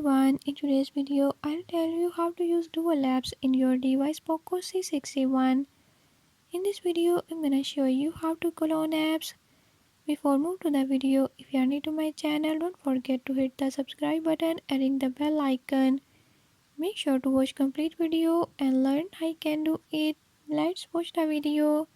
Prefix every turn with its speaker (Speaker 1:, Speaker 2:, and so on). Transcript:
Speaker 1: everyone, in today's video I'll tell you how to use dual apps in your device Poco C61. In this video I'm gonna show you how to clone apps. Before move to the video, if you are new to my channel, don't forget to hit the subscribe button and ring the bell icon. Make sure to watch complete video and learn how you can do it. Let's watch the video.